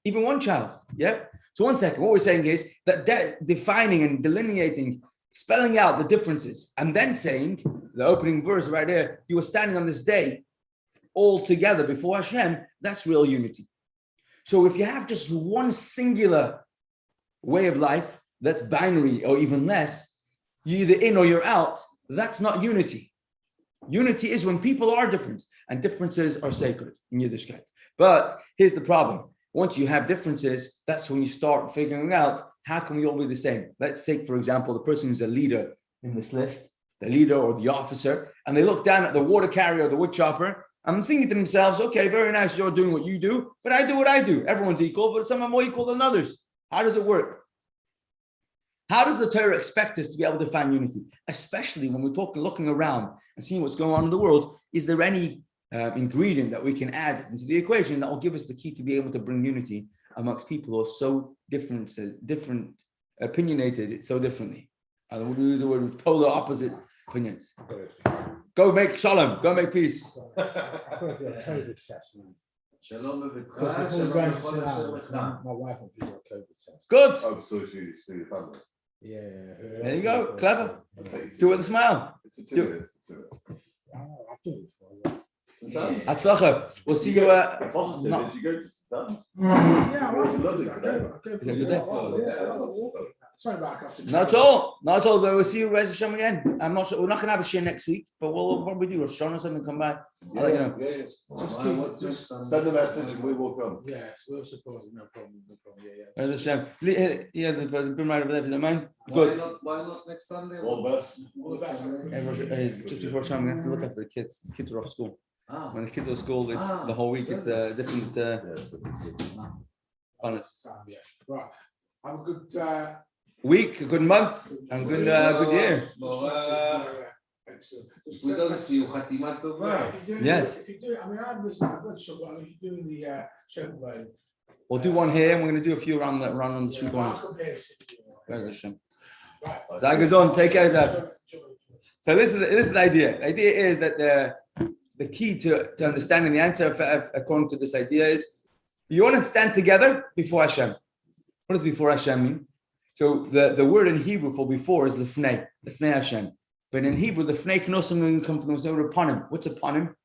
even one child. Yeah. So 1 second, what we're saying is that defining and delineating, spelling out the differences, and then saying the opening verse right there, you were standing on this day all together before Hashem, that's real unity. So if you have just one singular way of life that's binary or even less, you're either in or you're out, that's not unity. Unity is when people are different, and differences are sacred in Yiddishkeit. But here's the problem. Once you have differences, that's when you start figuring out, how can we all be the same? Let's take, for example, the person who's a leader in this list, the leader or the officer, and they look down at the water carrier or the wood chopper, I'm thinking to themselves, okay, very nice, you're doing what you do, but I do what I do. Everyone's equal, but some are more equal than others. How does it work? How does the Torah expect us to be able to find unity? Especially when we're looking around and seeing what's going on in the world. Is there any ingredient that we can add into the equation that will give us the key to be able to bring unity amongst people who are so different, opinionated so differently? And we'll use the word polar opposite opinions. Go make shalom, go make peace. I've got to do a COVID test now. Shalom Before b'vitcha, we shalom go into b'chol 6 asher hours, b'cha. my wife will do a COVID test. Good. Oh, so you see your family. Yeah. There you go. Clever. I'll take you to Do it with a smile. It's a 2 minutes. It's a 2 minutes. I've done it before. Yeah. Atzlacha. We'll see you. Positive no. is you go to Sudan. Yeah, I like Lovely it. today. I go Is for that a your day? walk. Sorry about that. Not all. Not all. But we'll see you, Rez Hashem, again. I'm not sure. We're not going to have a share next week, but we'll probably do a Sean or something. Come back. I'll let you know. Yeah. Why, what's next Sunday? Send a message and we will come. Yes, we'll support it. No problem. Yeah. Rez Hashem. Yeah, the been right over there, if you don't mind. Why Good. not next Sunday? All the best. All the best. Just before Sean, we have to look after the kids. The kids are off school. Ah, When the kids are at school, it's the whole week. It's a different. Honest Yeah. Right. Have a good week, a good month, and good year. excellent. if we don't see you, Khatimat Tova. Yes. If you do, I mean, I've listened. I've read some. If you're doing the Chevrolet, We'll do one here, and we're going to do a few around on the street corners. Rez Hashem. Right. Zagazon, take care of that. So this is the idea. The idea is that the key to understanding the answer according to this idea is you want to stand together before Hashem. What does before Hashem mean? So the word in Hebrew for before is lefnei Hashem. But in Hebrew, lefnei can also come from the word upon him. What's upon him?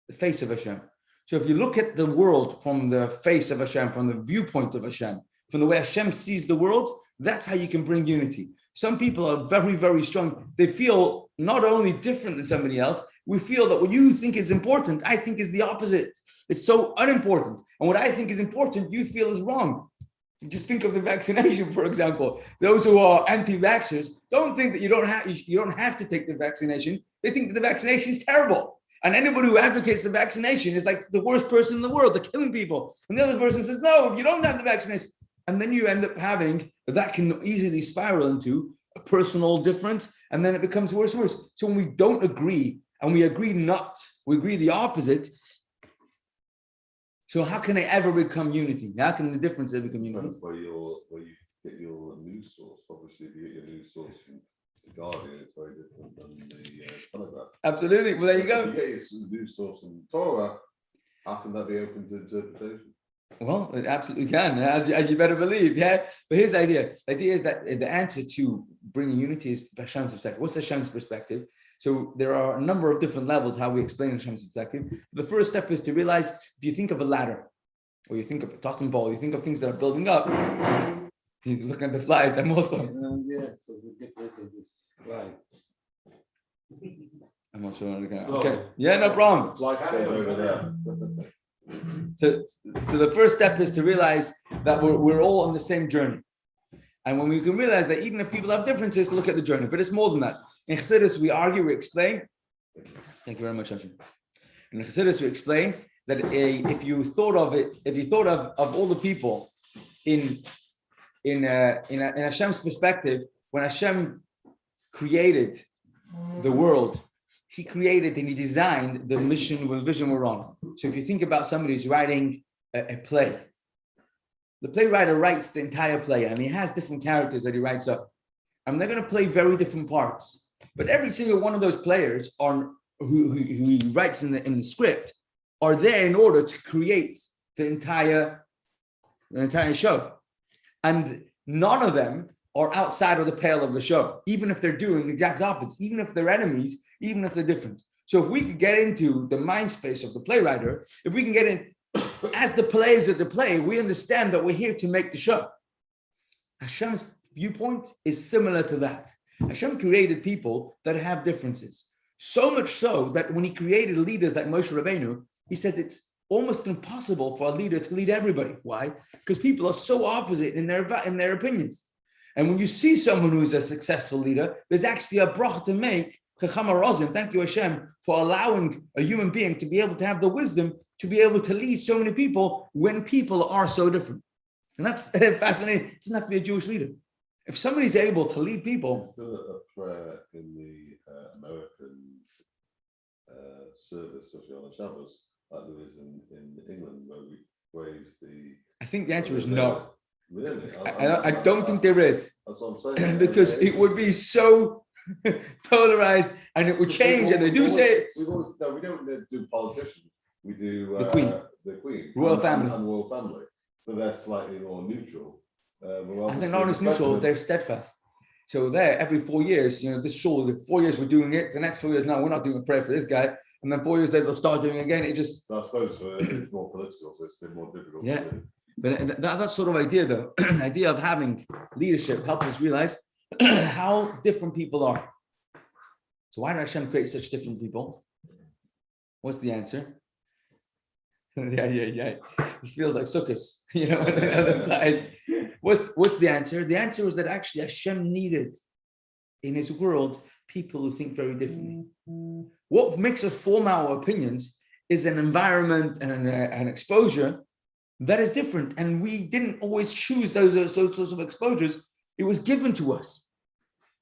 The face of Hashem. So if you look at the world from the face of Hashem, from the viewpoint of Hashem, from the way Hashem sees the world, that's how you can bring unity. Some people are very, very strong. They feel not only different than somebody else, we feel that what you think is important, I think is the opposite. It's so unimportant. And what I think is important, you feel is wrong. Just think of the vaccination, for example. Those who are anti-vaxxers don't think that you don't have to take the vaccination. They think that the vaccination is terrible. And anybody who advocates the vaccination is like the worst person in the world. They're killing people. And the other person says, no, if you don't have the vaccination. And then you end up having, that can easily spiral into a personal difference. And then it becomes worse and worse. So when we don't agree, and we agree the opposite. So how can they ever become unity? How can the differences become unity? That's where you get your news source. Obviously, if you get your news source from the Guardian, it's very different than the Telegraph. Absolutely. Well, there you go. If you get your news source from Torah, how can that be open to interpretation? Well, it absolutely can, as you better believe, yeah. But here's the idea. The idea is that the answer to bringing unity is Hashem's perspective. What's Hashem's perspective? So there are a number of different levels how we explain Hashem's perspective. The first step is to realize if you think of a ladder, or you think of a totem pole, you think of things that are building up. He's looking at the flies. I'm also. Yeah, so we get rid of this fly. I'm not sure. Okay. Yeah, no problem. The flight stays over there. So the first step is to realize that we're all on the same journey. And when we can realize that even if people have differences, look at the journey. But it's more than that. In Chassidus, we argue, we explain. Thank you very much, Hashem. In Chassidus, we explain that if you thought of all the people in Hashem's perspective, when Hashem created the world, He created and He designed the vision we're on. So if you think about somebody who's writing a play, the playwright writes the entire play, and he has different characters that he writes up. And they're going to play very different parts. But every single one of those players who he writes in the script are there in order to create the entire show. And none of them are outside of the pale of the show, even if they're doing the exact opposite, even if they're enemies, even if they're different. So if we could get into the mind space of the playwright, if we can get in as the players of the play, we understand that we're here to make the show. Hashem's viewpoint is similar to that. Hashem created people that have differences. So much so that when He created leaders like Moshe Rabbeinu, He says it's almost impossible for a leader to lead everybody. Why? Because people are so opposite in their opinions. And when you see someone who's a successful leader, there's actually a bracha to make Thank you, Hashem, for allowing a human being to be able to have the wisdom to be able to lead so many people when people are so different. And that's fascinating. It doesn't have to be a Jewish leader. If somebody's able to lead people. Is there a prayer in the American service, especially on the Shabbos, like there is in England, where we praise the... I think the answer is no. Really? I don't think there is. That's what I'm saying. Because it would be so polarized and it would change. And they do say... we don't do politicians. We do the Queen. Royal family. And royal family. So they're slightly more neutral. I think not only neutral, they're steadfast. So there, every 4 years, this show, 4 years we're doing it. The next 4 years, no, we're not doing a prayer for this guy. And then 4 years later, they'll start doing it again. It just... So I suppose it's more political, so it's more difficult. Yeah. But that sort of idea, though, the idea of having leadership helps us realize how different people are. So why did Hashem create such different people? What's the answer? Yeah. It feels like sukkahs, What's the answer? The answer is that actually Hashem needed in his world people who think very differently. What makes us form our opinions is an environment and an exposure that is different. And we didn't always choose those sorts of exposures. It was given to us.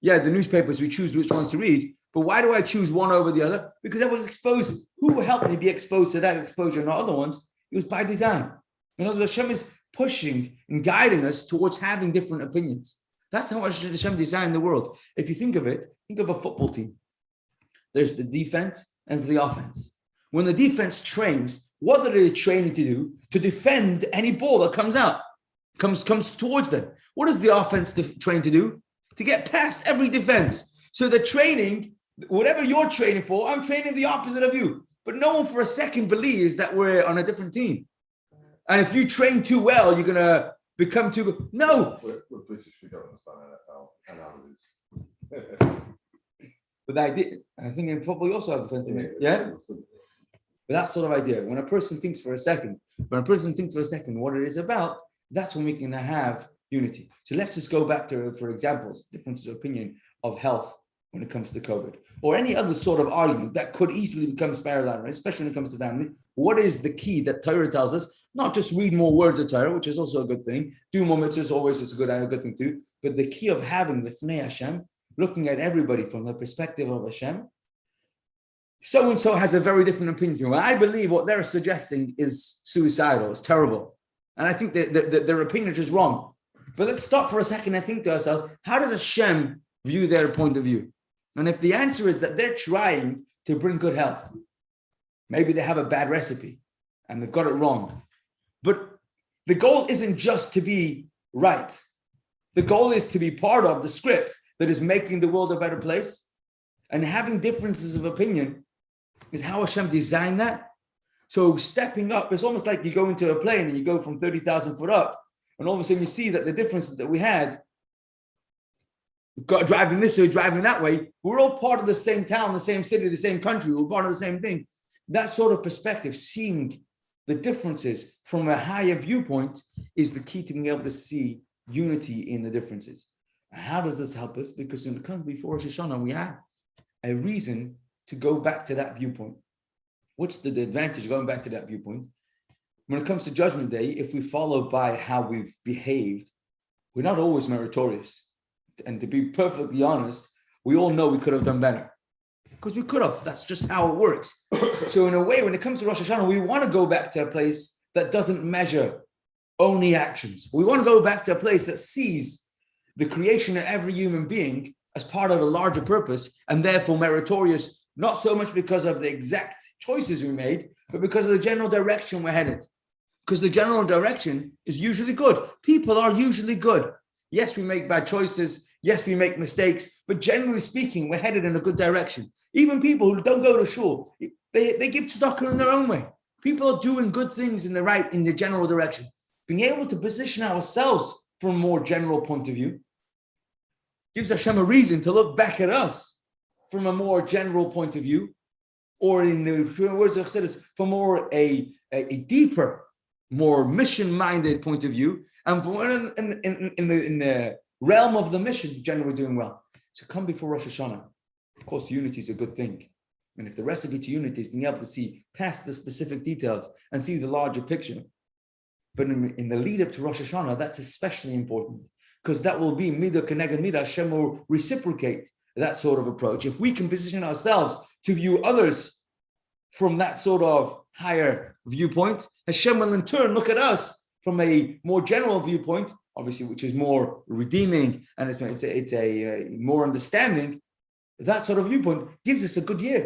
Yeah, the newspapers, we choose which ones to read. But why do I choose one over the other? Because I was exposed. Who helped me be exposed to that exposure and not other ones? It was by design. Hashem is pushing and guiding us towards having different opinions. That's how much Hashem designed the world. If you think of it, think of a football team. There's the defense and the offense. When the defense trains, what are they training to do? To defend any ball that comes out, comes towards them. What is the offense trained to do? To get past every defense. So the training, whatever you're training for, I'm training the opposite of you. But no one for a second believes that we're on a different team. And if you train too well, you're going to become too good. No. We're British, we don't understand NFL. But the idea, I think in football you also have a defensive team. Yeah? But that sort of idea, when a person thinks for a second, what it is about, that's when we can have unity. So let's just go back to, for examples, differences of opinion of health when it comes to COVID, or any other sort of argument that could easily become spiral, especially when it comes to family. What is the key that Torah tells us? Not just read more words of Torah, which is also a good thing. Do more mitzvahs, always is a good thing too. But the key of having the Fnei Hashem, looking at everybody from the perspective of Hashem. So-and-so has a very different opinion. I believe what they're suggesting is suicidal, it's terrible. And I think that their opinion is just wrong. But let's stop for a second and think to ourselves, how does Hashem view their point of view? And if the answer is that they're trying to bring good health, maybe they have a bad recipe and they've got it wrong. But the goal isn't just to be right. The goal is to be part of the script that is making the world a better place. And having differences of opinion is how Hashem designed that. So stepping up, it's almost like you go into a plane and you go from 30,000 foot up. And all of a sudden you see that the differences that we had, driving this way, driving that way, we're all part of the same town, the same city, the same country, we're part of the same thing. That sort of perspective, seeing the differences from a higher viewpoint, is the key to being able to see unity in the differences. And how does this help us? Because when it comes before Rosh Hashanah, we have a reason to go back to that viewpoint. What's the advantage of going back to that viewpoint? When it comes to Judgment Day, if we follow by how we've behaved, we're not always meritorious. And to be perfectly honest, we all know we could have done better. Because we could have. That's just how it works. So in a way, when it comes to Rosh Hashanah, we want to go back to a place that doesn't measure only actions. We want to go back to a place that sees the creation of every human being as part of a larger purpose, and therefore meritorious, not so much because of the exact choices we made, but because of the general direction we're headed. Because the general direction is usually good. People are usually good. Yes, we make bad choices. Yes, we make mistakes. But generally speaking, we're headed in a good direction. Even people who don't go to shul, they give tzedakah in their own way. People are doing good things in the general direction. Being able to position ourselves from a more general point of view gives Hashem a reason to look back at us from a more general point of view, or in the words of Chassidus, from more a deeper, more mission-minded point of view, and in the realm of the mission, generally doing well. So come before Rosh Hashanah, Of course, unity is a good thing. And if the recipe to unity is being able to see past the specific details and see the larger picture, but in the lead up to Rosh Hashanah, that's especially important because that will be midah keneged midah. Hashem will reciprocate that sort of approach. If we can position ourselves to view others from that sort of higher viewpoint, Hashem will in turn look at us from a more general viewpoint, obviously, which is more redeeming and it's a more understanding. That sort of viewpoint gives us a good year.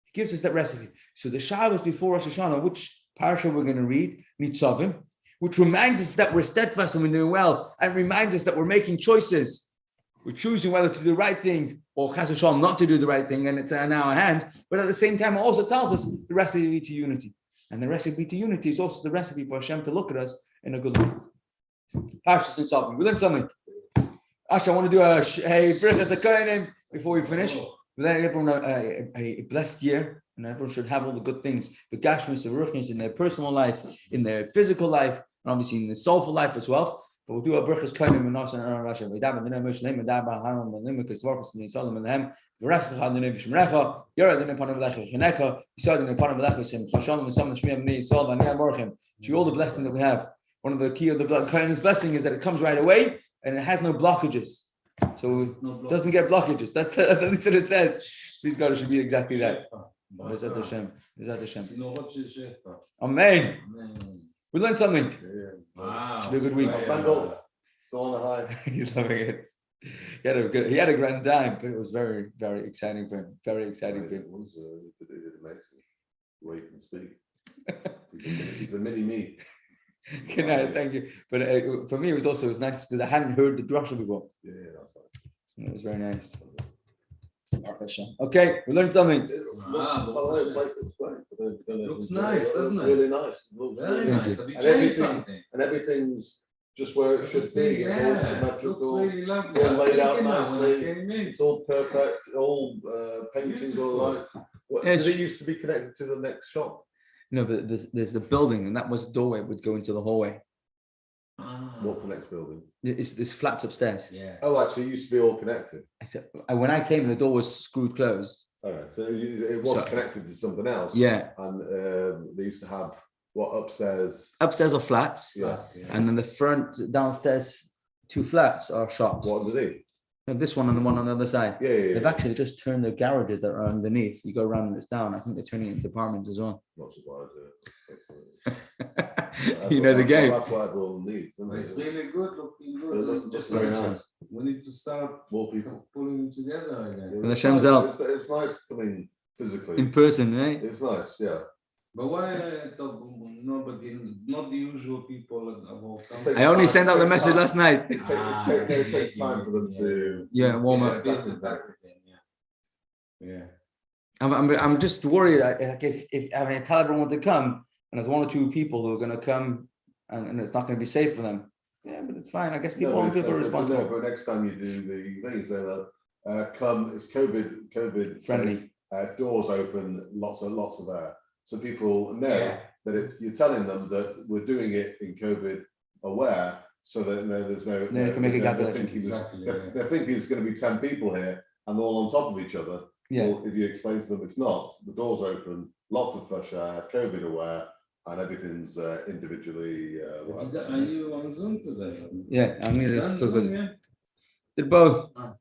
It gives us that recipe. So the Shabbos before Rosh Hashanah, which Parshah we're going to read, Nitzavim, which reminds us that we're steadfast and we're doing well, and reminds us that we're making choices. We're choosing whether to do the right thing or Chas v'Shalom not to do the right thing, and it's in our hands. But at the same time, it also tells us the recipe to unity. And the recipe to unity is also the recipe for Hashem to look at us in a good light. Parshah Nitzavim. We learned something. Actually, I want to do a Birchas HaKohanim before we finish. We let everyone a blessed year, and everyone should have all the good things, the gashmis, the ruchnis in their personal life, in their physical life, and obviously in the soulful life as well. But we'll do a Birchas HaKohanim and also Aaron Rasha. We dab and then Moshe Lema dab Haram and Limukes Vorkas and Solomon and them. V'recha Chad Nunei V'Shemrecha. Yara Nunei Panim V'Lecha V'Chinecha. Yisad Nunei Panim V'Lecha V'Shem. Chashalom and Sam and Shmiyam Nunei Yisod V'Aniyah Morchem. To all the blessing that we have. One of the key of the Kohanim's blessing is that it comes right away and it has no blockages. So it doesn't get blockages. That's at least what it says. Please God, it should be exactly that. Bezat Hashem. Bezat Hashem. Amen. We learned something. Wow. Should be a good week. Spandel, still on the high. He's loving it. He had a grand time, but it was very, very exciting for him. Very exciting for him. He did amazing. The way he can speak. He's a mini me. Good night, thank you. But for me, it was nice because I hadn't heard the drasha before. Yeah, that's right. It was very nice. Okay, we learned something. The place looks great. Looks nice, doesn't it? Really nice. Looks Very really nice. Have you And changed everything- something? And everything's just where it should be. It's all Looks symmetrical. really lovely. It's all I was laid out thinking that when I nicely. came in. It's all perfect. All paintings all right. Did it used to be connected to the next shop? No, but there's the building, and that was the doorway would go into the hallway. Ah. What's the next building? It's flats upstairs. Yeah. Oh, actually, it used to be all connected. I said when I came, the door was screwed closed. Okay, so it was connected to something else. Yeah. And they used to have upstairs. Upstairs are flats. Yeah. And then the front downstairs 2 flats are shops. What underneath? And this one and the one on the other side. Yeah. They've actually just turned the garages that are underneath. You go around and it's down. I think they're turning it into apartments as well. Not surprised. You know the game. That's what everyone needs. Isn't it? It's really good, looking It good. looks Just very like nice. we need to start More people. pulling it together again. And It's Hashem's nice. help. It's nice. I mean, physically, In person, right? it's nice. Yeah. But why nobody, not the usual people about Takes I only time, sent out the takes message time. last night. It takes time for them to. Yeah, warm up. Back in back. Yeah. I'm just worried. Like if I tell everyone to come, and there's 1 or 2 people who are going to come, and it's not going to be safe for them. Yeah, but it's fine. I guess people are responsible. But next time you do the things, come. It's COVID Friendly. safe, doors open, lots of air, so people know that you're telling them that we're doing it in COVID aware, so that there's no. They can make a calculation. They're thinking it's going to be 10 people here, and they're all on top of each other. Yeah. Well, if you explain to them it's not, the doors open, lots of fresh air, COVID aware, and everything's individually. Are you on Zoom today? Yeah, I'm going You're on to Zoom, yeah? did both. Ah.